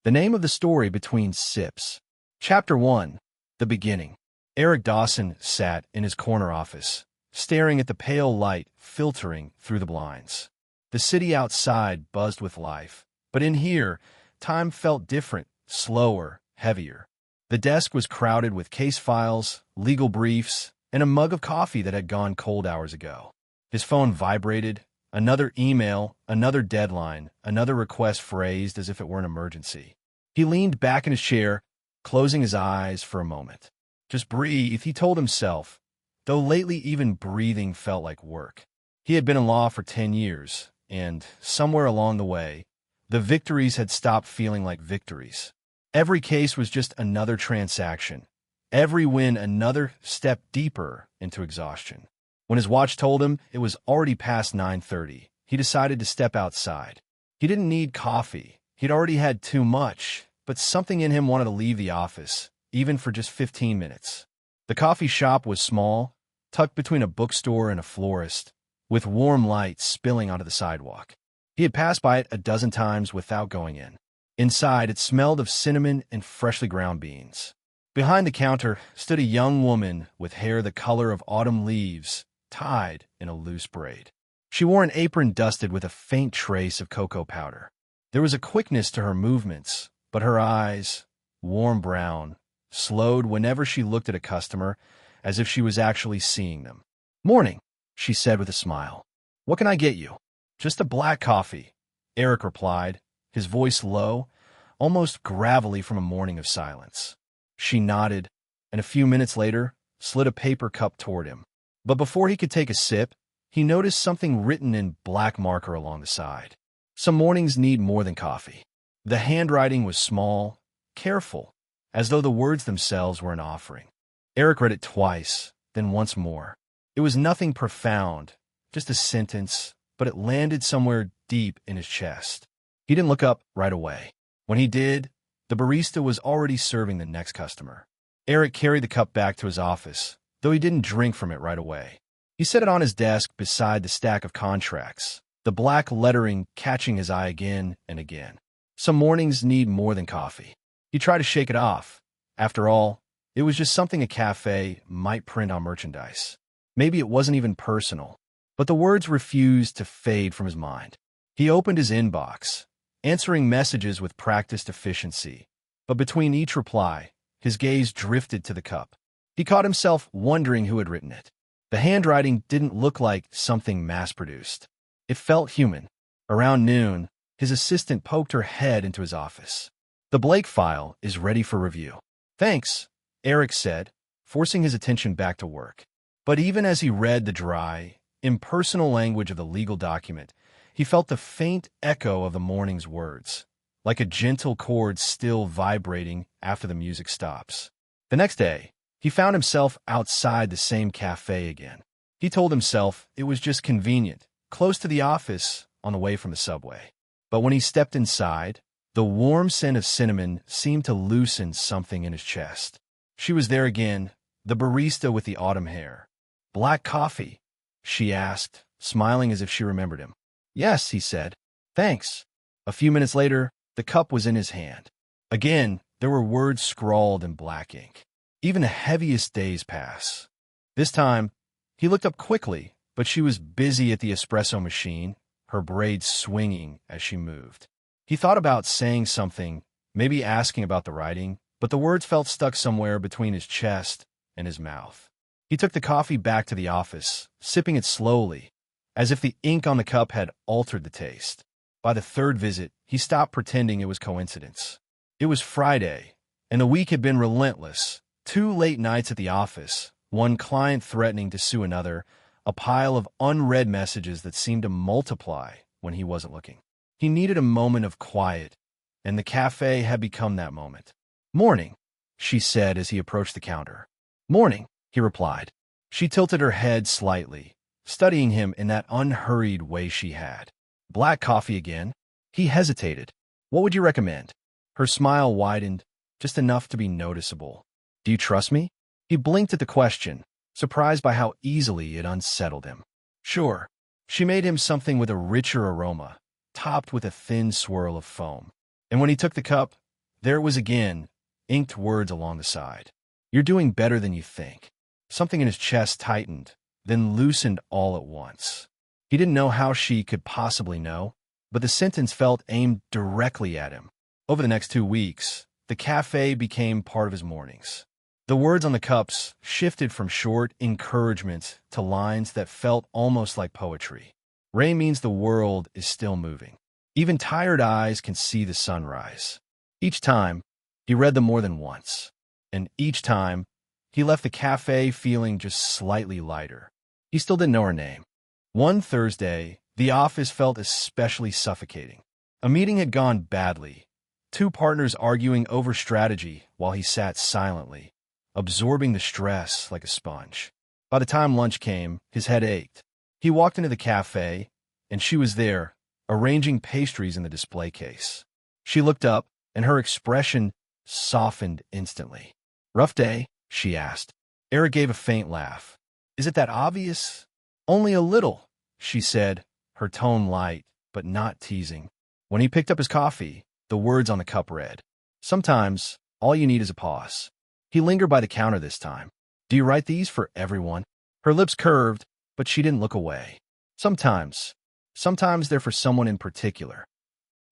The name of the story between sips. Chapter 1. The Beginning. Eric Dawson sat in his corner office, staring at the pale light filtering through the blinds. The city outside buzzed with life, but in here, time felt different, slower, heavier. The desk was crowded with case files, legal briefs, and a mug of coffee that had gone cold hours ago. His phone vibrated. Another email, another deadline, another request phrased as if it were an emergency. He leaned back in his chair, closing his eyes for a moment. Just breathe, he told himself, though lately even breathing felt like work. He had been in law for 10 years, and somewhere along the way, the victories had stopped feeling like victories. Every case was just another transaction. Every win another step deeper into exhaustion. When his watch told him it was already past 9:30, he decided to step outside. He didn't need coffee. He'd already had too much, but something in him wanted to leave the office, even for just 15 minutes. The coffee shop was small, tucked between a bookstore and a florist, with warm light spilling onto the sidewalk. He had passed by it a dozen times without going in. Inside, it smelled of cinnamon and freshly ground beans. Behind the counter stood a young woman with hair the color of autumn leaves, tied in a loose braid. She wore an apron dusted with a faint trace of cocoa powder. There was a quickness to her movements, but her eyes, warm brown, slowed whenever she looked at a customer, as if she was actually seeing them. "Morning," she said with a smile. "What can I get you?" "Just a black coffee," Eric replied, his voice low, almost gravelly from a morning of silence. She nodded, and a few minutes later slid a paper cup toward him. But before he could take a sip, he noticed something written in black marker along the side. Some mornings need more than coffee. The handwriting was small, careful, as though the words themselves were an offering. Eric read it twice, then once more. It was nothing profound, just a sentence, but it landed somewhere deep in his chest. He didn't look up right away. When he did, the barista was already serving the next customer. Eric carried the cup back to his office, though he didn't drink from it right away. He set it on his desk beside the stack of contracts, the black lettering catching his eye again and again. Some mornings need more than coffee. He tried to shake it off. After all, it was just something a cafe might print on merchandise. Maybe it wasn't even personal, but the words refused to fade from his mind. He opened his inbox, answering messages with practiced efficiency, but between each reply, his gaze drifted to the cup. He caught himself wondering who had written it. The handwriting didn't look like something mass-produced. It felt human. Around noon, his assistant poked her head into his office. "The Blake file is ready for review." "Thanks," Eric said, forcing his attention back to work. But even as he read the dry, impersonal language of the legal document, he felt the faint echo of the morning's words, like a gentle chord still vibrating after the music stops. The next day, he found himself outside the same cafe again. He told himself it was just convenient, close to the office, on the way from the subway. But when he stepped inside, the warm scent of cinnamon seemed to loosen something in his chest. She was there again, the barista with the autumn hair. "Black coffee?" she asked, smiling as if she remembered him. "Yes," he said. "Thanks." A few minutes later, the cup was in his hand. Again, there were words scrawled in black ink. Even the heaviest days pass. This time, he looked up quickly, but she was busy at the espresso machine, her braids swinging as she moved. He thought about saying something, maybe asking about the writing, but the words felt stuck somewhere between his chest and his mouth. He took the coffee back to the office, sipping it slowly, as if the ink on the cup had altered the taste. By the third visit, he stopped pretending it was coincidence. It was Friday, and the week had been relentless. 2 late nights at the office, one client threatening to sue another, a pile of unread messages that seemed to multiply when he wasn't looking. He needed a moment of quiet, and the cafe had become that moment. "Morning," she said as he approached the counter. "Morning," he replied. She tilted her head slightly, studying him in that unhurried way she had. "Black coffee again?" He hesitated. "What would you recommend?" Her smile widened, just enough to be noticeable. "Do you trust me?" He blinked at the question, surprised by how easily it unsettled him. "Sure." She made him something with a richer aroma, topped with a thin swirl of foam. And when he took the cup, There it was again, inked words along the side. You're doing better than you think. Something in his chest tightened, then loosened all at once. He didn't know how she could possibly know, but the sentence felt aimed directly at him. Over the next 2 weeks, the café became part of his mornings. The words on the cups shifted from short encouragements to lines that felt almost like poetry. Rain means the world is still moving. Even tired eyes can see the sunrise. Each time, he read them more than once. And each time, he left the café feeling just slightly lighter. He still didn't know her name. One Thursday, the office felt especially suffocating. A meeting had gone badly. 2 partners arguing over strategy while he sat silently, absorbing the stress like a sponge. By the time lunch came, his head ached. He walked into the café, and she was there, arranging pastries in the display case. She looked up, and her expression softened instantly. "Rough day?" she asked. Eric gave a faint laugh. "Is it that obvious?" "Only a little," she said, her tone light, but not teasing. When he picked up his coffee, the words on the cup read, "Sometimes, all you need is a pause." He lingered by the counter this time. "Do you write these for everyone?" Her lips curved, but she didn't look away. "Sometimes. Sometimes they're for someone in particular."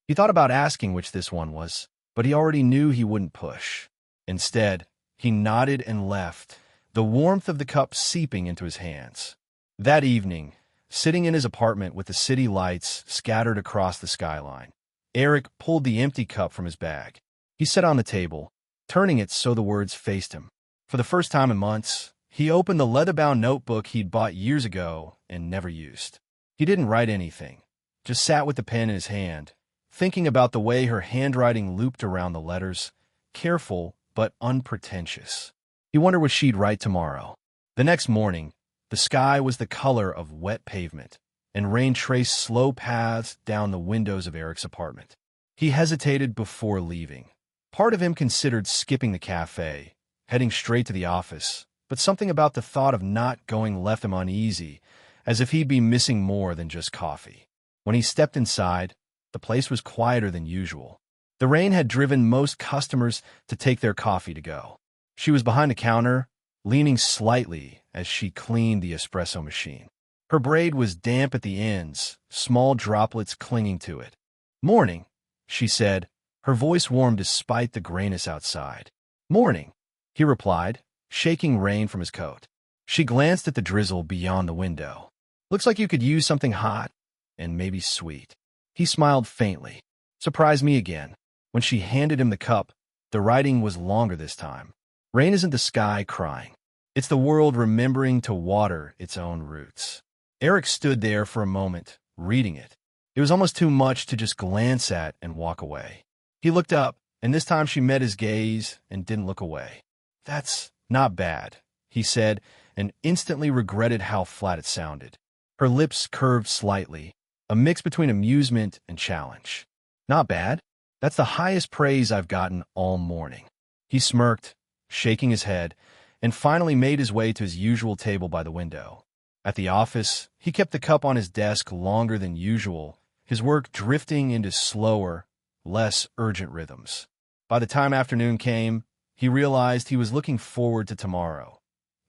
He thought about asking which this one was, but he already knew he wouldn't push. Instead, he nodded and left, the warmth of the cup seeping into his hands. That evening, sitting in his apartment with the city lights scattered across the skyline, Eric pulled the empty cup from his bag. He sat on the table, turning it so the words faced him. For the first time in months, he opened the leather-bound notebook he'd bought years ago and never used. He didn't write anything, just sat with the pen in his hand, thinking about the way her handwriting looped around the letters, careful but unpretentious. He wondered what she'd write tomorrow. The next morning, the sky was the color of wet pavement, and rain traced slow paths down the windows of Eric's apartment. He hesitated before leaving. Part of him considered skipping the café, heading straight to the office, but something about the thought of not going left him uneasy, as if he'd be missing more than just coffee. When he stepped inside, the place was quieter than usual. The rain had driven most customers to take their coffee to go. She was behind the counter, leaning slightly as she cleaned the espresso machine. Her braid was damp at the ends, small droplets clinging to it. "Morning," she said, her voice warm despite the grayness outside. "Morning," he replied, shaking rain from his coat. She glanced at the drizzle beyond the window. "Looks like you could use something hot and maybe sweet." He smiled faintly. "Surprise me again." When she handed him the cup, the writing was longer this time. "Rain isn't the sky crying. It's the world remembering to water its own roots." Eric stood there for a moment, reading it. It was almost too much to just glance at and walk away. He looked up, and this time she met his gaze and didn't look away. "That's not bad," he said, and instantly regretted how flat it sounded. Her lips curved slightly, a mix between amusement and challenge. "Not bad? That's the highest praise I've gotten all morning." He smirked, shaking his head, and finally made his way to his usual table by the window. At the office, he kept the cup on his desk longer than usual, his work drifting into slower, less urgent rhythms. By the time afternoon came, he realized he was looking forward to tomorrow.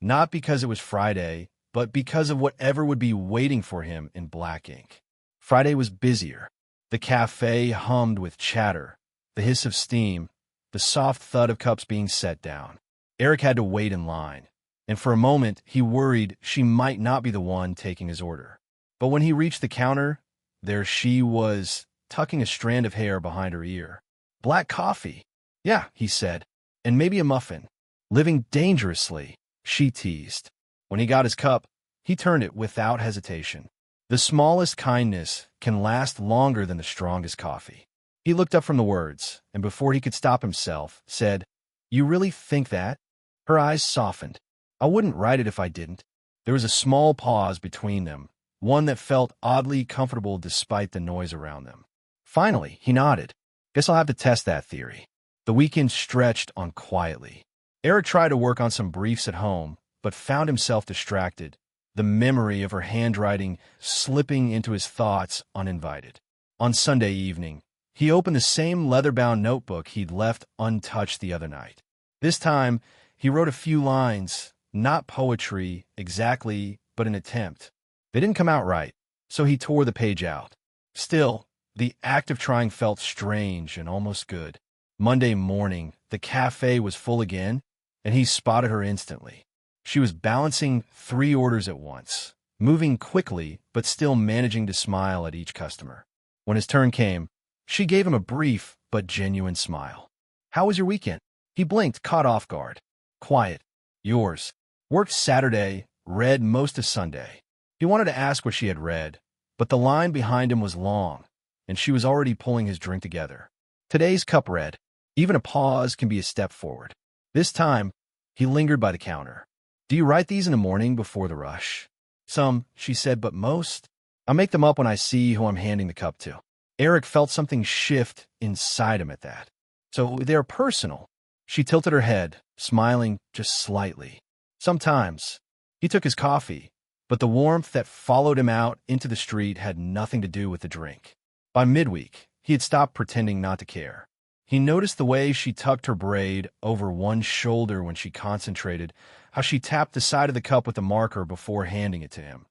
Not because it was Friday, but because of whatever would be waiting for him in black ink. Friday was busier. The café hummed with chatter, the hiss of steam, the soft thud of cups being set down. Eric had to wait in line, and for a moment he worried she might not be the one taking his order. But when he reached the counter, there she was, tucking a strand of hair behind her ear. "Black coffee." "Yeah," he said, "and maybe a muffin." "Living dangerously," she teased. When he got his cup, he turned it without hesitation. The smallest kindness can last longer than the strongest coffee. He looked up from the words, and before he could stop himself, said, "You really think that?" Her eyes softened. "I wouldn't write it if I didn't." There was a small pause between them, one that felt oddly comfortable despite the noise around them. Finally, he nodded. "Guess I'll have to test that theory." The weekend stretched on quietly. Eric tried to work on some briefs at home, but found himself distracted, the memory of her handwriting slipping into his thoughts uninvited. On Sunday evening, He opened the same leather-bound notebook he'd left untouched the other night. This time, he wrote a few lines, not poetry exactly, but an attempt. They didn't come out right, so he tore the page out. Still, the act of trying felt strange and almost good. Monday morning, the cafe was full again, and he spotted her instantly. She was balancing 3 orders at once, moving quickly but still managing to smile at each customer. When his turn came, she gave him a brief but genuine smile. "How was your weekend?" He blinked, caught off guard. "Quiet. Yours." "Worked Saturday, read most of Sunday." He wanted to ask what she had read, but the line behind him was long, and she was already pulling his drink together. Today's cup read. Even a pause can be a step forward. This time, he lingered by the counter. "Do you write these in the morning before the rush?" "Some," she said, "but most. I make them up when I see who I'm handing the cup to." Eric felt something shift inside him at that. "So they're personal." She tilted her head, smiling just slightly. "Sometimes." He took his coffee, but the warmth that followed him out into the street had nothing to do with the drink. By midweek, he had stopped pretending not to care. He noticed the way she tucked her braid over one shoulder when she concentrated, how she tapped the side of the cup with a marker before handing it to him,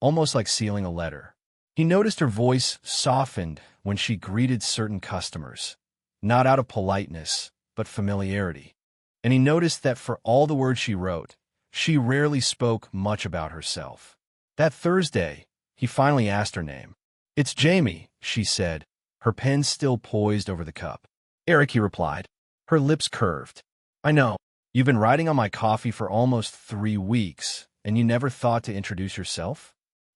almost like sealing a letter. He noticed her voice softened when she greeted certain customers, not out of politeness, but familiarity. And he noticed that for all the words she wrote, she rarely spoke much about herself. That Thursday, he finally asked her name. "It's Jamie," she said, her pen still poised over the cup. "Eric," he replied. Her lips curved. "I know. You've been writing on my coffee for almost 3 weeks, and you never thought to introduce yourself?"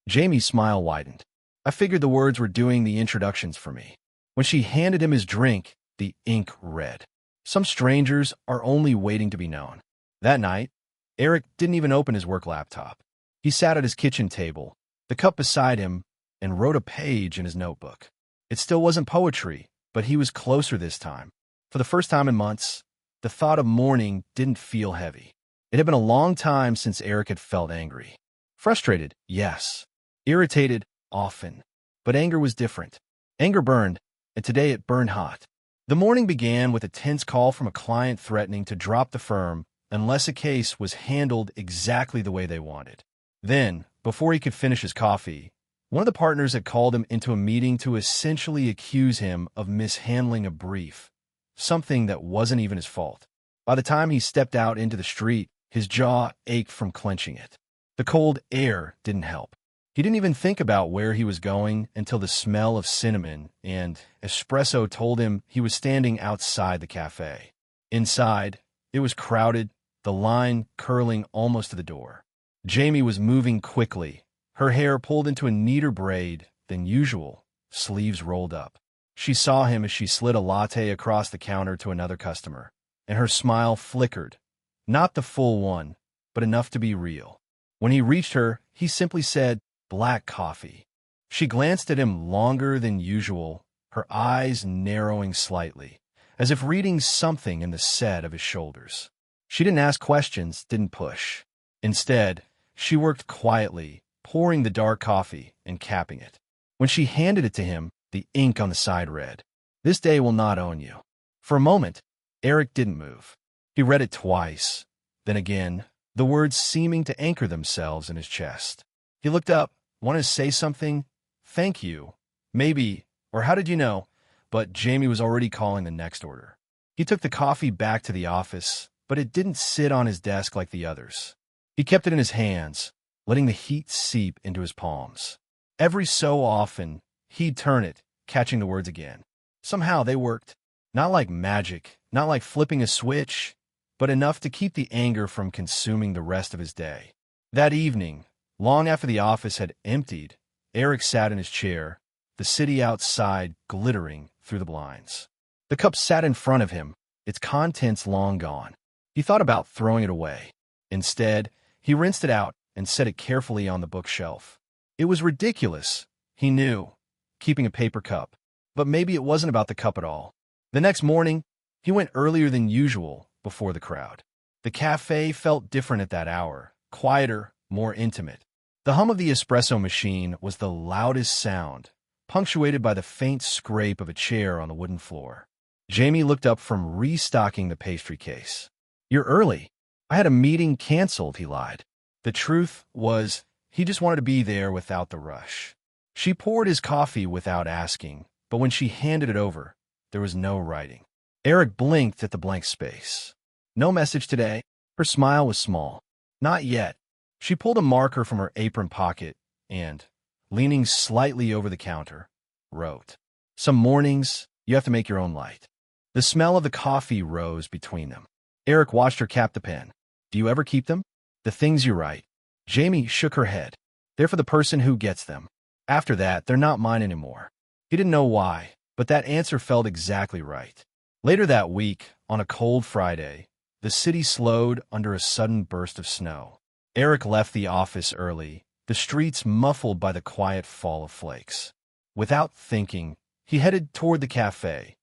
Jamie's smile widened. "I figured the words were doing the introductions for me." When she handed him his drink, the ink read. Some strangers are only waiting to be known. That night, Eric didn't even open his work laptop. He sat at his kitchen table, the cup beside him, and wrote a page in his notebook. It still wasn't poetry, but he was closer this time. For the first time in months, the thought of mourning didn't feel heavy. It had been a long time since Eric had felt angry. Frustrated, yes. Irritated, often. But anger was different. Anger burned, and today it burned hot. The morning began with a tense call from a client threatening to drop the firm unless a case was handled exactly the way they wanted. Then, before he could finish his coffee, one of the partners had called him into a meeting to essentially accuse him of mishandling a brief, something that wasn't even his fault. By the time he stepped out into the street, his jaw ached from clenching it. The cold air didn't help. He didn't even think about where he was going until the smell of cinnamon and espresso told him he was standing outside the cafe. Inside, it was crowded, the line curling almost to the door. Jamie was moving quickly, her hair pulled into a neater braid than usual, sleeves rolled up. She saw him as she slid a latte across the counter to another customer, and her smile flickered. Not the full one, but enough to be real. When he reached her, he simply said, "Black coffee." She glanced at him longer than usual, her eyes narrowing slightly, as if reading something in the set of his shoulders. She didn't ask questions, didn't push. Instead, she worked quietly, pouring the dark coffee and capping it. When she handed it to him, the ink on the side read, "This day will not own you." For a moment, Eric didn't move. He read it twice, then again, the words seeming to anchor themselves in his chest. He looked up, wanted to say something, "Thank you," maybe, or "How did you know?" But Jamie was already calling the next order. He took the coffee back to the office, but it didn't sit on his desk like the others. He kept it in his hands, letting the heat seep into his palms. Every so often, he'd turn it, catching the words again. Somehow they worked. Not like magic, not like flipping a switch, but enough to keep the anger from consuming the rest of his day. That evening, long after the office had emptied, Eric sat in his chair, the city outside glittering through the blinds. The cup sat in front of him, its contents long gone. He thought about throwing it away. Instead, he rinsed it out and set it carefully on the bookshelf. It was ridiculous, he knew, keeping a paper cup, but maybe it wasn't about the cup at all. The next morning, he went earlier than usual before the crowd. The cafe felt different at that hour, quieter, more intimate. The hum of the espresso machine was the loudest sound, punctuated by the faint scrape of a chair on the wooden floor. Jamie looked up from restocking the pastry case. "You're early." "I had a meeting canceled," he lied. The truth was, he just wanted to be there without the rush. She poured his coffee without asking, but when she handed it over, there was no writing. Eric blinked at the blank space. "No message today?" Her smile was small. "Not yet." She pulled a marker from her apron pocket and, leaning slightly over the counter, wrote, "Some mornings, you have to make your own light." The smell of the coffee rose between them. Eric watched her cap the pen. "Do you ever keep them? The things you write?" Jamie shook her head. "They're for the person who gets them. After that, they're not mine anymore." He didn't know why, but that answer felt exactly right. Later that week, on a cold Friday, the city slowed under a sudden burst of snow. Eric left the office early, the streets muffled by the quiet fall of flakes. Without thinking, he headed toward the café,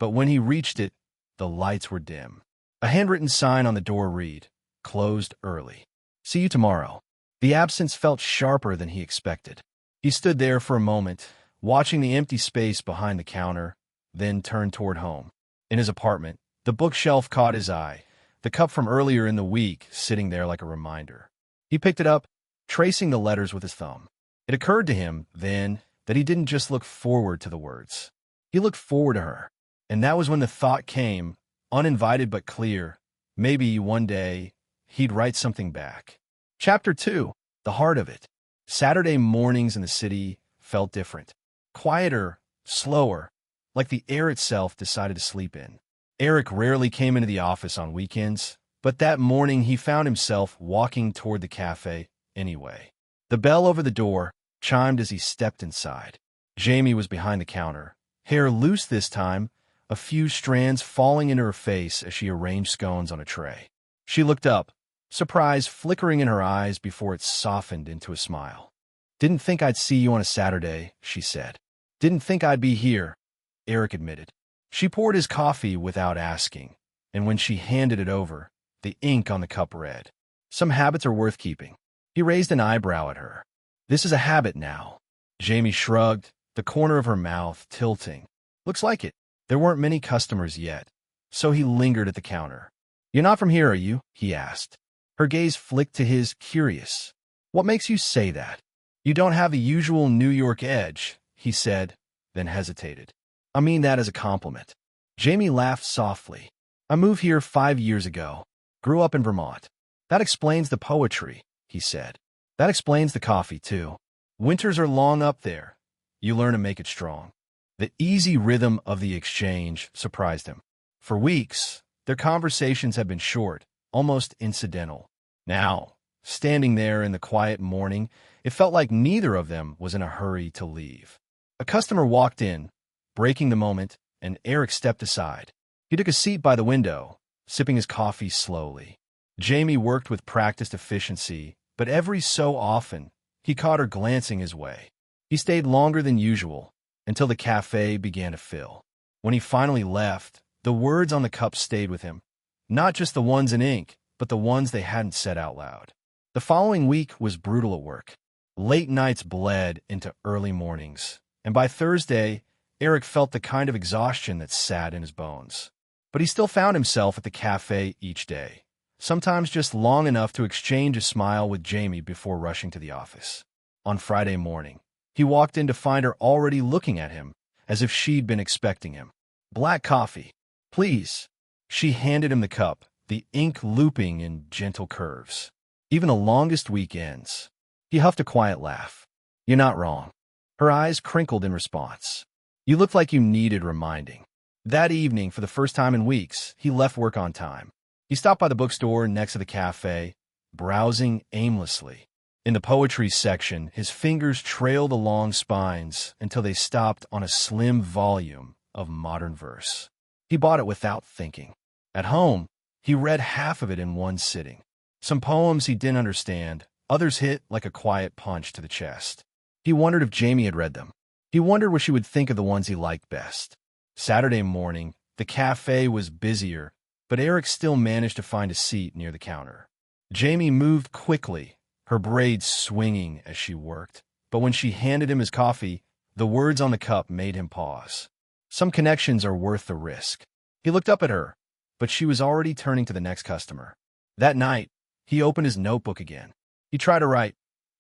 but when he reached it, the lights were dim. A handwritten sign on the door read, "Closed early. See you tomorrow." The absence felt sharper than he expected. He stood there for a moment, watching the empty space behind the counter, then turned toward home. In his apartment, the bookshelf caught his eye, the cup from earlier in the week sitting there like a reminder. He picked it up, tracing the letters with his thumb. It occurred to him, then, that he didn't just look forward to the words. He looked forward to her. And that was when the thought came, uninvited but clear, maybe one day he'd write something back. Chapter 2, The Heart of It. Saturday mornings in the city felt different. Quieter, slower, like the air itself decided to sleep in. Eric rarely came into the office on weekends, but that morning he found himself walking toward the cafe anyway. The bell over the door chimed as he stepped inside. Jamie was behind the counter, hair loose this time, a few strands falling into her face as she arranged scones on a tray. She looked up, surprise flickering in her eyes before it softened into a smile. "Didn't think I'd see you on a Saturday," she said. "Didn't think I'd be here," Eric admitted. She poured his coffee without asking, and when she handed it over, the ink on the cup read, "Some habits are worth keeping." He raised an eyebrow at her. "This is a habit now." Jamie shrugged, the corner of her mouth tilting. "Looks like it." There weren't many customers yet, so he lingered at the counter. "You're not from here, are you?" he asked. Her gaze flicked to his, curious. "What makes you say that?" "You don't have the usual New York edge," he said, then hesitated. "I mean that as a compliment." Jamie laughed softly. "I moved here 5 years ago. Grew up in Vermont." "That explains the poetry," he said. "That explains the coffee, too. Winters are long up there. You learn to make it strong." The easy rhythm of the exchange surprised him. For weeks, their conversations had been short, almost incidental. Now, standing there in the quiet morning, it felt like neither of them was in a hurry to leave. A customer walked in, breaking the moment, and Eric stepped aside. He took a seat by the window, sipping his coffee slowly. Jamie worked with practiced efficiency, but every so often, he caught her glancing his way. He stayed longer than usual, until the cafe began to fill. When he finally left, the words on the cup stayed with him. Not just the ones in ink, but the ones they hadn't said out loud. The following week was brutal at work. Late nights bled into early mornings, and by Thursday, Eric felt the kind of exhaustion that sat in his bones. But he still found himself at the cafe each day, sometimes just long enough to exchange a smile with Jamie before rushing to the office. On Friday morning, he walked in to find her already looking at him, as if she'd been expecting him. "Black coffee, please." She handed him the cup, the ink looping in gentle curves. Even the longest weekends. He huffed a quiet laugh. "You're not wrong." Her eyes crinkled in response. "You looked like you needed reminding." That evening, for the first time in weeks, he left work on time. He stopped by the bookstore next to the cafe, browsing aimlessly. In the poetry section, his fingers trailed along spines until they stopped on a slim volume of modern verse. He bought it without thinking. At home, he read half of it in one sitting. Some poems he didn't understand, others hit like a quiet punch to the chest. He wondered if Jamie had read them. He wondered what she would think of the ones he liked best. Saturday morning, the cafe was busier, but Eric still managed to find a seat near the counter. Jamie moved quickly, her braids swinging as she worked, but when she handed him his coffee, The words on the cup made him pause. Some connections are worth the risk. He looked up at her, but she was already turning to the next customer. That night, he opened his notebook again. He tried to write,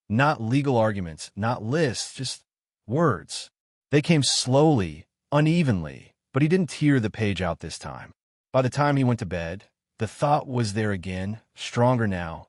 not legal arguments, not lists, just words. They came slowly, unevenly, but he didn't tear the page out this time. By the time he went to bed, the thought was there again, stronger now.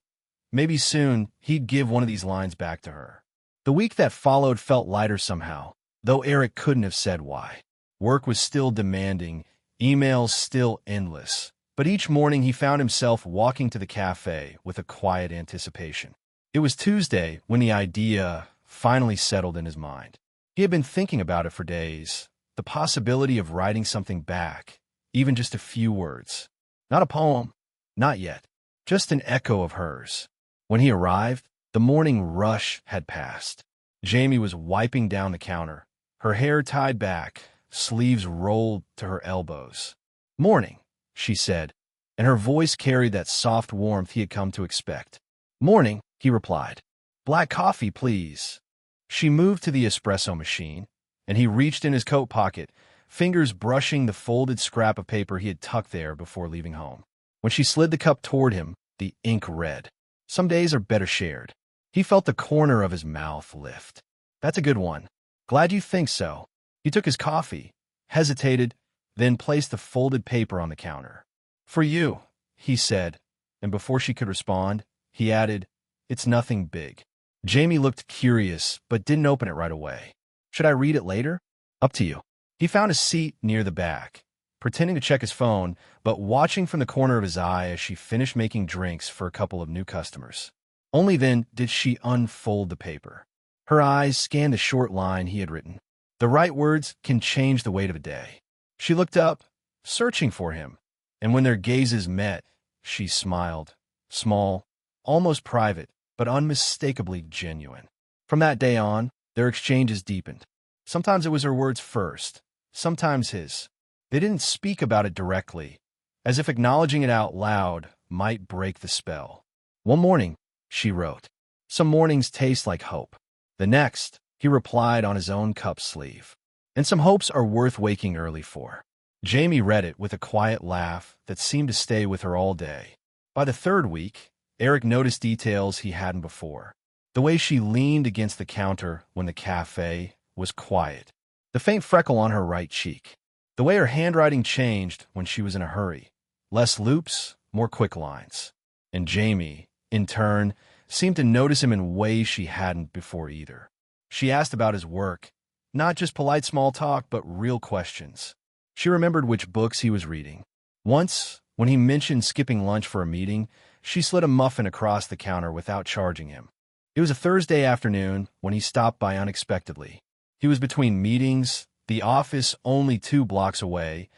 Maybe soon he'd give one of these lines back to her. The week that followed felt lighter somehow, though Eric couldn't have said why. Work was still demanding, emails still endless, but each morning he found himself walking to the cafe with a quiet anticipation. It was Tuesday when the idea finally settled in his mind. He had been thinking about it for days, the possibility of writing something back, even just a few words. Not a poem, not yet, just an echo of hers. When he arrived, the morning rush had passed. Jamie was wiping down the counter, her hair tied back, sleeves rolled to her elbows. "Morning," she said, and her voice carried that soft warmth he had come to expect. "Morning," he replied. "Black coffee, please." She moved to the espresso machine, and he reached in his coat pocket, fingers brushing the folded scrap of paper he had tucked there before leaving home. When she slid the cup toward him, the ink read. Some days are better shared. He felt the corner of his mouth lift. "That's a good one. Glad you think so." He took his coffee, hesitated, then placed the folded paper on the counter. "For you," he said, and before she could respond, he added, "It's nothing big." Jamie looked curious, but didn't open it right away. "Should I read it later?" "Up to you." He found a seat near the back, pretending to check his phone, but watching from the corner of his eye as she finished making drinks for a couple of new customers. Only then did she unfold the paper. Her eyes scanned the short line he had written. The right words can change the weight of a day. She looked up, searching for him, and when their gazes met, she smiled, small, almost private, but unmistakably genuine. From that day on, their exchanges deepened. Sometimes it was her words first, sometimes his. They didn't speak about it directly, as if acknowledging it out loud might break the spell. "One morning," she wrote. "Some mornings taste like hope." The next, he replied on his own cup sleeve. "And some hopes are worth waking early for." Jamie read it with a quiet laugh that seemed to stay with her all day. By the third week, Eric noticed details he hadn't before. The way she leaned against the counter when the cafe was quiet. The faint freckle on her right cheek. The way her handwriting changed when she was in a hurry. Less loops, more quick lines. And Jamie, in turn, seemed to notice him in ways she hadn't before either. She asked about his work, not just polite small talk, but real questions. She remembered which books he was reading. Once, when he mentioned skipping lunch for a meeting, she slid a muffin across the counter without charging him. It was a Thursday afternoon when he stopped by unexpectedly. He was between meetings, the office only 2 blocks away,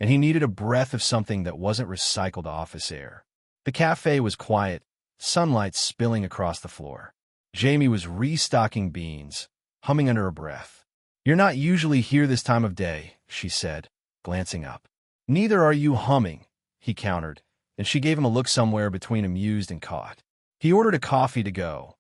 and he needed a breath of something that wasn't recycled office air. The cafe was quiet, sunlight spilling across the floor. Jamie was restocking beans, humming under her breath. "You're not usually here this time of day," she said, glancing up. "Neither are you humming," he countered, and she gave him a look somewhere between amused and caught. He ordered a coffee to go,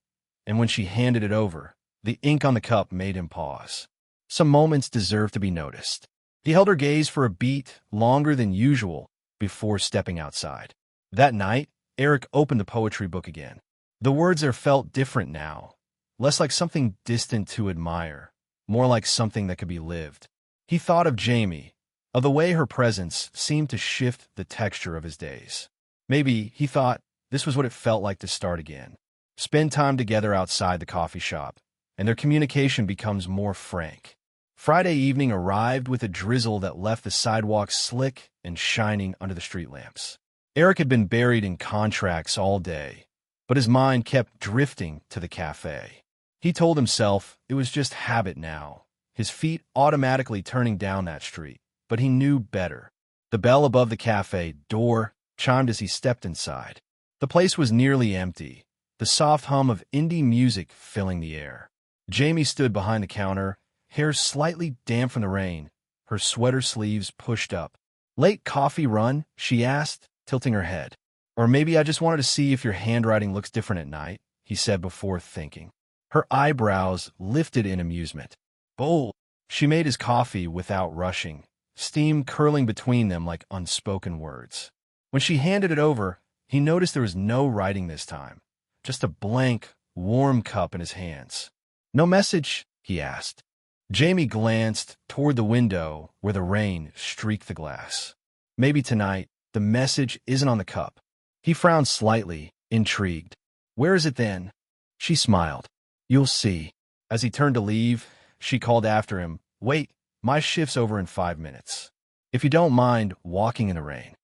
and when she handed it over, the ink on the cup made him pause. Some moments deserve to be noticed. He held her gaze for a beat longer than usual before stepping outside. That night, Eric opened the poetry book again. The words there felt different now, less like something distant to admire, more like something that could be lived. He thought of Jamie, of the way her presence seemed to shift the texture of his days. Maybe, he thought, this was what it felt like to start again. Spend time together outside the coffee shop, and their communication becomes more frank. Friday evening arrived with a drizzle that left the sidewalk slick and shining under the street lamps. Eric had been buried in contracts all day, but his mind kept drifting to the cafe. He told himself it was just habit now, his feet automatically turning down that street, but he knew better. The bell above the cafe door chimed as he stepped inside. The place was nearly empty, the soft hum of indie music filling the air. Jamie stood behind the counter, hair slightly damp from the rain, her sweater sleeves pushed up. "Late coffee run?" she asked, tilting her head. "Or maybe I just wanted to see if your handwriting looks different at night," he said before thinking. Her eyebrows lifted in amusement. Bold. She made his coffee without rushing, steam curling between them like unspoken words. When she handed it over, he noticed there was no writing this time, just a blank, warm cup in his hands. "No message?" he asked. Jamie glanced toward the window where the rain streaked the glass. "Maybe tonight, the message isn't on the cup." He frowned slightly, intrigued. "Where is it then?" She smiled. "You'll see." As he turned to leave, she called after him, "Wait, my shift's over in 5 minutes. If you don't mind walking in the rain."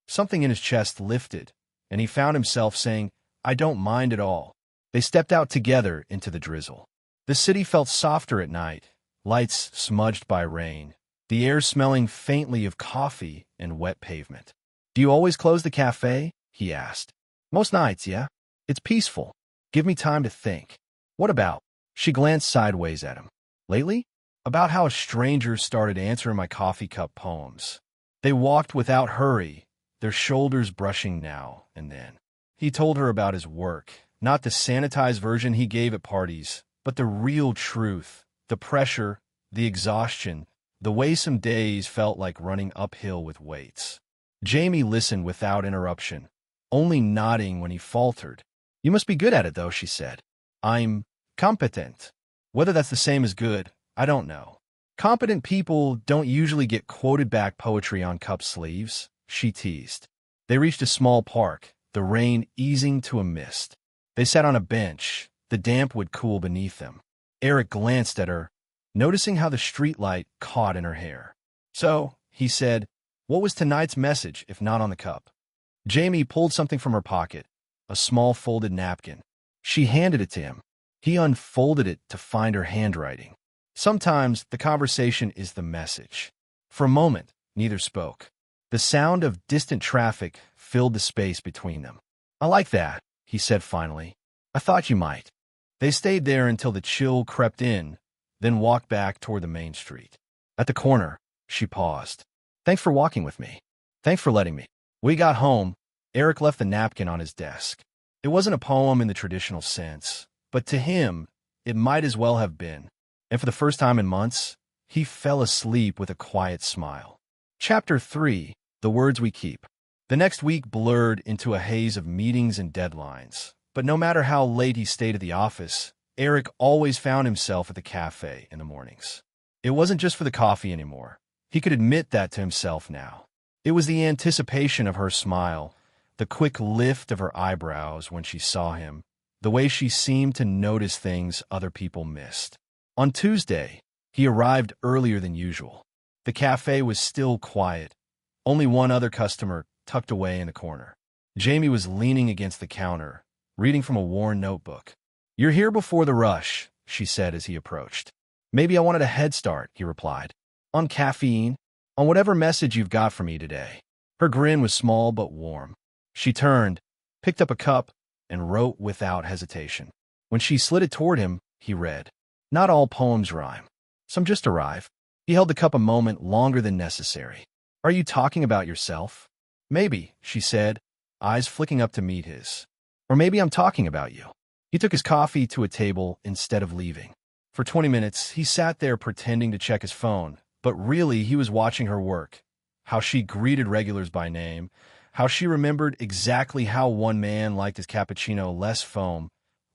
Something in his chest lifted, and he found himself saying, "I don't mind at all." They stepped out together into the drizzle. The city felt softer at night, lights smudged by rain, the air smelling faintly of coffee and wet pavement. "Do you always close the cafe?" he asked. "Most nights, yeah. It's peaceful. Give me time to think." "What about?" She glanced sideways at him. "Lately? About how a stranger started answering my coffee cup poems." They walked without hurry, their shoulders brushing now and then. He told her about his work, not the sanitized version he gave at parties, but the real truth, the pressure, the exhaustion, the way some days felt like running uphill with weights. Jamie listened without interruption, only nodding when he faltered. "You must be good at it, though," she said. "I'm competent. Whether that's the same as good, I don't know." "Competent people don't usually get quoted back poetry on cup sleeves," she teased. They reached a small park, the rain easing to a mist. They sat on a bench, the damp wood cool beneath them. Eric glanced at her, noticing how the streetlight caught in her hair. "So," he said, "what was tonight's message if not on the cup?" Jamie pulled something from her pocket, a small folded napkin. She handed it to him. He unfolded it to find her handwriting. Sometimes the conversation is the message. For a moment, neither spoke. The sound of distant traffic filled the space between them. "I like that," he said finally. "I thought you might." They stayed there until the chill crept in, then walked back toward the main street. At the corner, she paused. "Thanks for walking with me. Thanks for letting me." We got home. Eric left the napkin on his desk. It wasn't a poem in the traditional sense, but to him, it might as well have been. And for the first time in months, he fell asleep with a quiet smile. Chapter 3: The Words We Keep. The next week blurred into a haze of meetings and deadlines. But no matter how late he stayed at the office, Eric always found himself at the cafe in the mornings. It wasn't just for the coffee anymore. He could admit that to himself now. It was the anticipation of her smile, the quick lift of her eyebrows when she saw him, the way she seemed to notice things other people missed. On Tuesday, he arrived earlier than usual. The cafe was still quiet, only one other customer tucked away in the corner. Jamie was leaning against the counter, reading from a worn notebook. "You're here before the rush," she said as he approached. "Maybe I wanted a head start," he replied. "On caffeine? On whatever message you've got for me today." Her grin was small but warm. She turned, picked up a cup, and wrote without hesitation. When she slid it toward him, he read, "Not all poems rhyme. Some just arrive." He held the cup a moment longer than necessary. "Are you talking about yourself?" "Maybe," she said, eyes flicking up to meet his. "Or maybe I'm talking about you." He took his coffee to a table instead of leaving. For 20 minutes, he sat there pretending to check his phone, but really he was watching her work, how she greeted regulars by name, how she remembered exactly how one man liked his cappuccino less foam,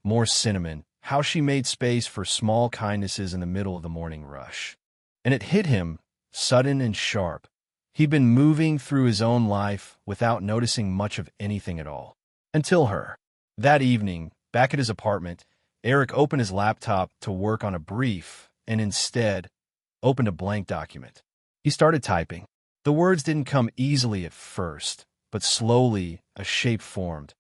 more cinnamon, how she made space for small kindnesses in the middle of the morning rush. And it hit him, sudden and sharp. He'd been moving through his own life without noticing much of anything at all. Until her. That evening, back at his apartment, Eric opened his laptop to work on a brief and instead opened a blank document. He started typing. The words didn't come easily at first, but slowly a shape formed.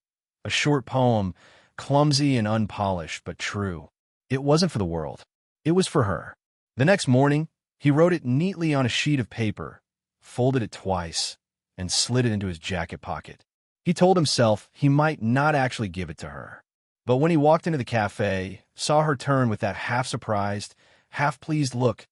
A short poem, clumsy and unpolished, but true. It wasn't for the world. It was for her. The next morning, he wrote it neatly on a sheet of paper, folded it twice, and slid it into his jacket pocket. He told himself he might not actually give it to her. But when he walked into the cafe, saw her turn with that half-surprised, half-pleased look,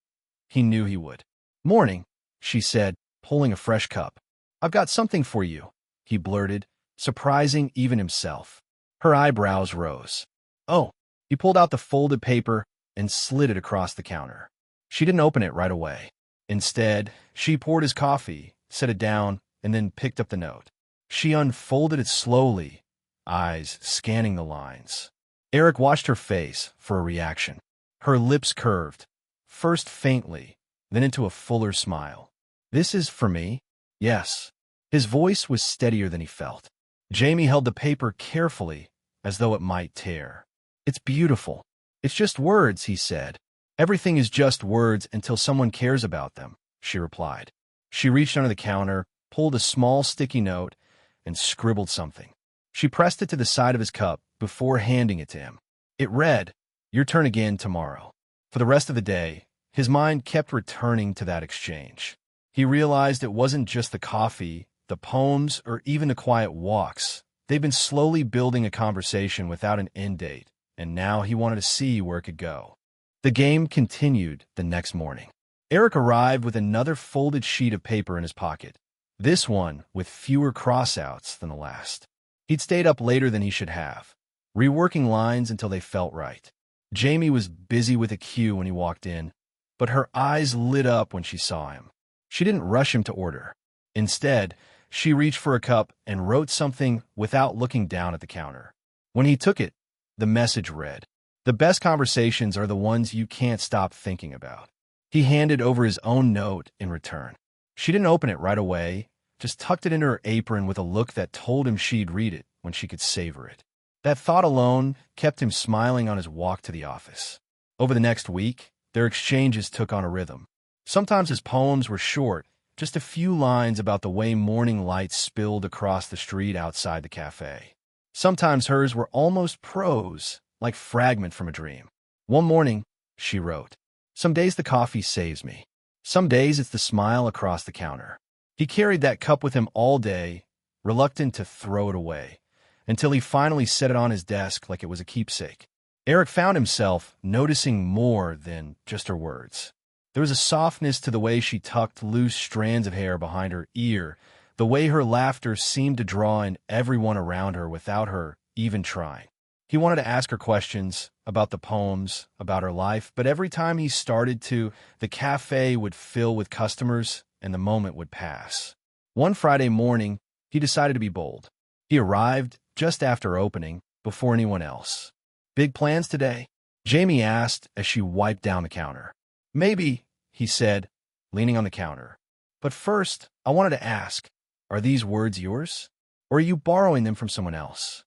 he knew he would. "Morning," she said, pulling a fresh cup. "I've got something for you," he blurted, surprising even himself. Her eyebrows rose. "Oh." He pulled out the folded paper and slid it across the counter. She didn't open it right away. Instead, she poured his coffee, set it down, and then picked up the note. She unfolded it slowly, eyes scanning the lines. Eric watched her face for a reaction. Her lips curved, first faintly, then into a fuller smile. "This is for me?" "Yes." His voice was steadier than he felt. Jamie held the paper carefully, as though it might tear. "It's beautiful." "It's just words," he said. "Everything is just words until someone cares about them," she replied. She reached under the counter, pulled a small sticky note, and scribbled something. She pressed it to the side of his cup before handing it to him. It read, "Your turn again tomorrow." For the rest of the day, his mind kept returning to that exchange. He realized it wasn't just the coffee, the poems, or even the quiet walks. They'd been slowly building a conversation without an end date, and now he wanted to see where it could go. The game continued the next morning. Eric arrived with another folded sheet of paper in his pocket, this one with fewer crossouts than the last. He'd stayed up later than he should have, reworking lines until they felt right. Jamie was busy with a cue when he walked in, but her eyes lit up when she saw him. She didn't rush him to order. Instead, she reached for a cup and wrote something without looking down at the counter. When he took it, the message read, "The best conversations are the ones you can't stop thinking about." He handed over his own note in return. She didn't open it right away, just tucked it into her apron with a look that told him she'd read it when she could savor it. That thought alone kept him smiling on his walk to the office. Over the next week, their exchanges took on a rhythm. Sometimes his poems were short, just a few lines about the way morning light spilled across the street outside the café. Sometimes hers were almost prose, like fragment from a dream. "One morning," she wrote, "some days the coffee saves me. Some days it's the smile across the counter." He carried that cup with him all day, reluctant to throw it away, until he finally set it on his desk like it was a keepsake. Eric found himself noticing more than just her words. There was a softness to the way she tucked loose strands of hair behind her ear, the way her laughter seemed to draw in everyone around her without her even trying. He wanted to ask her questions about the poems, about her life, but every time he started to, the cafe would fill with customers and the moment would pass. One Friday morning, he decided to be bold. He arrived just after opening, before anyone else. "Big plans today?" Jamie asked as she wiped down the counter. "Maybe," he said, leaning on the counter. "But first, I wanted to ask, are these words yours? Or are you borrowing them from someone else?"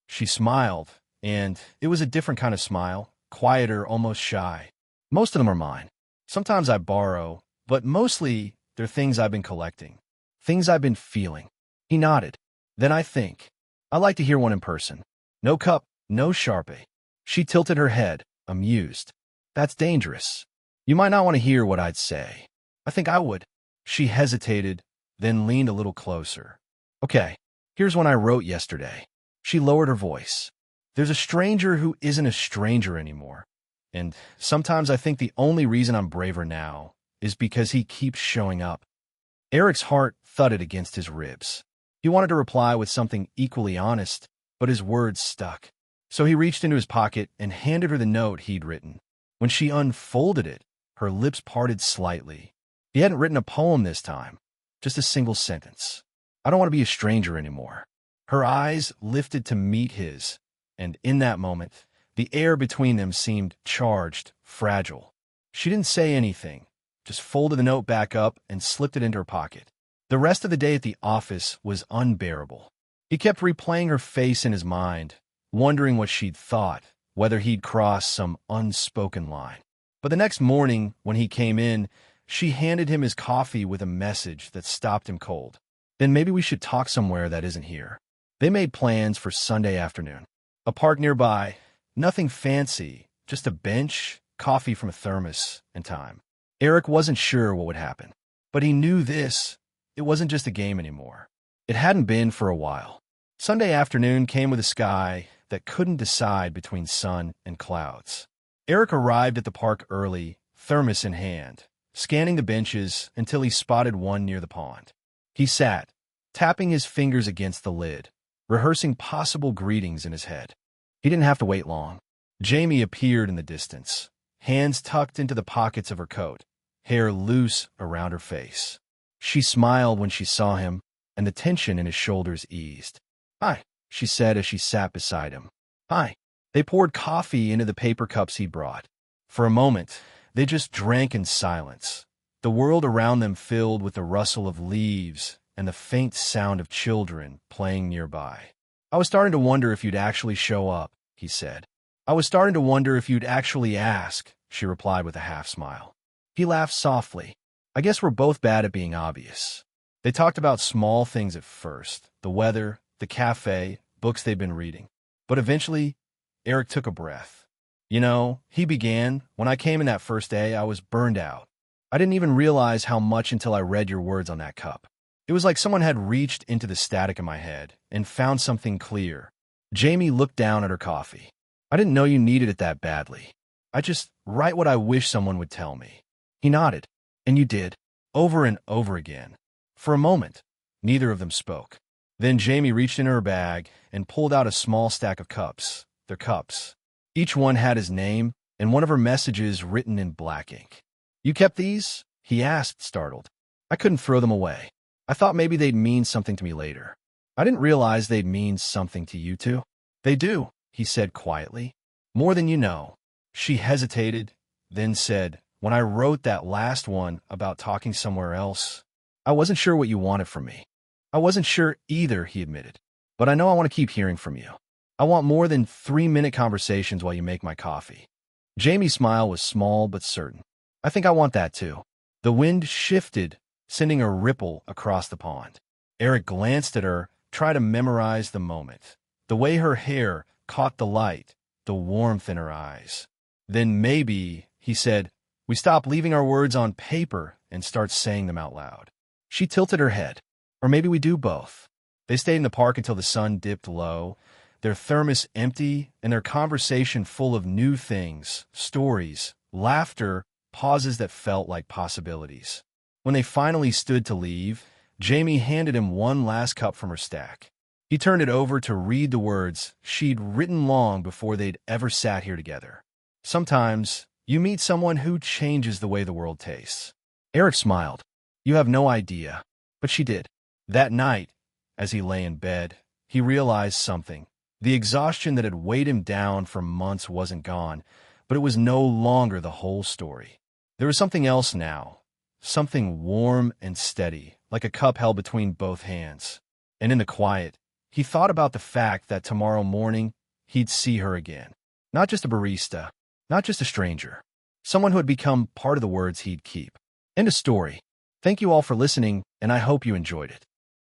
She smiled, and it was a different kind of smile, quieter, almost shy. "Most of them are mine. Sometimes I borrow, but mostly they're things I've been collecting, things I've been feeling." He nodded. "Then I think I like to hear one in person. No cup, no Sharpie." She tilted her head, amused. "That's dangerous. You might not want to hear what I'd say." "I think I would." She hesitated, then leaned a little closer. "Okay, here's one I wrote yesterday." She lowered her voice. "There's a stranger who isn't a stranger anymore. And sometimes I think the only reason I'm braver now is because he keeps showing up." Eric's heart thudded against his ribs. He wanted to reply with something equally honest, but his words stuck. So he reached into his pocket and handed her the note he'd written. When she unfolded it, her lips parted slightly. He hadn't written a poem this time, just a single sentence. "I don't want to be a stranger anymore." Her eyes lifted to meet his, and in that moment, the air between them seemed charged, fragile. She didn't say anything, just folded the note back up and slipped it into her pocket. The rest of the day at the office was unbearable. He kept replaying her face in his mind, wondering what she'd thought, whether he'd crossed some unspoken line. But the next morning, when he came in, she handed him his coffee with a message that stopped him cold. "Then maybe we should talk somewhere that isn't here." They made plans for Sunday afternoon. A park nearby, nothing fancy, just a bench, coffee from a thermos, and time. Eric wasn't sure what would happen, but he knew this. It wasn't just a game anymore. It hadn't been for a while. Sunday afternoon came with a sky that couldn't decide between sun and clouds. Eric arrived at the park early, thermos in hand, scanning the benches until he spotted one near the pond. He sat, tapping his fingers against the lid, rehearsing possible greetings in his head. He didn't have to wait long. Jamie appeared in the distance, hands tucked into the pockets of her coat, hair loose around her face. She smiled when she saw him, and the tension in his shoulders eased. "Hi," she said as she sat beside him. "Hi." They poured coffee into the paper cups he brought. For a moment, they just drank in silence, the world around them filled with the rustle of leaves and the faint sound of children playing nearby. "I was starting to wonder if you'd actually show up," he said. "I was starting to wonder if you'd actually ask," she replied with a half-smile. He laughed softly. "I guess we're both bad at being obvious." They talked about small things at first, the weather, the café, books they'd been reading. But eventually, Eric took a breath. "You know," he began, "when I came in that first day, I was burned out. I didn't even realize how much until I read your words on that cup. It was like someone had reached into the static in my head and found something clear." Jamie looked down at her coffee. "I didn't know you needed it that badly. I just write what I wish someone would tell me." He nodded. "And you did, over and over again." For a moment, neither of them spoke. Then Jamie reached into her bag and pulled out a small stack of cups. Their cups. Each one had his name and one of her messages written in black ink. "You kept these?" he asked, startled. "I couldn't throw them away. I thought maybe they'd mean something to me later." "I didn't realize they'd mean something to you too." "They do," he said quietly. "More than you know." She hesitated, then said, "When I wrote that last one about talking somewhere else, I wasn't sure what you wanted from me." "I wasn't sure either," he admitted. "But I know I want to keep hearing from you. I want more than 3-minute conversations while you make my coffee." Jamie's smile was small but certain. "I think I want that too." The wind shifted, sending a ripple across the pond. Eric glanced at her, tried to memorize the moment. The way her hair caught the light, the warmth in her eyes. "Then maybe," he said, "we stop leaving our words on paper and start saying them out loud." She tilted her head. "Or maybe we do both." They stayed in the park until the sun dipped low, their thermos empty and their conversation full of new things, stories, laughter, pauses that felt like possibilities. When they finally stood to leave, Jamie handed him one last cup from her stack. He turned it over to read the words she'd written long before they'd ever sat here together. "Sometimes you meet someone who changes the way the world tastes." Eric smiled. "You have no idea." But she did. That night, as he lay in bed, he realized something. The exhaustion that had weighed him down for months wasn't gone, but it was no longer the whole story. There was something else now, something warm and steady, like a cup held between both hands. And in the quiet, he thought about the fact that tomorrow morning he'd see her again. Not just a barista, not just a stranger, someone who had become part of the words he'd keep. End of story. Thank you all for listening, and I hope you enjoyed it.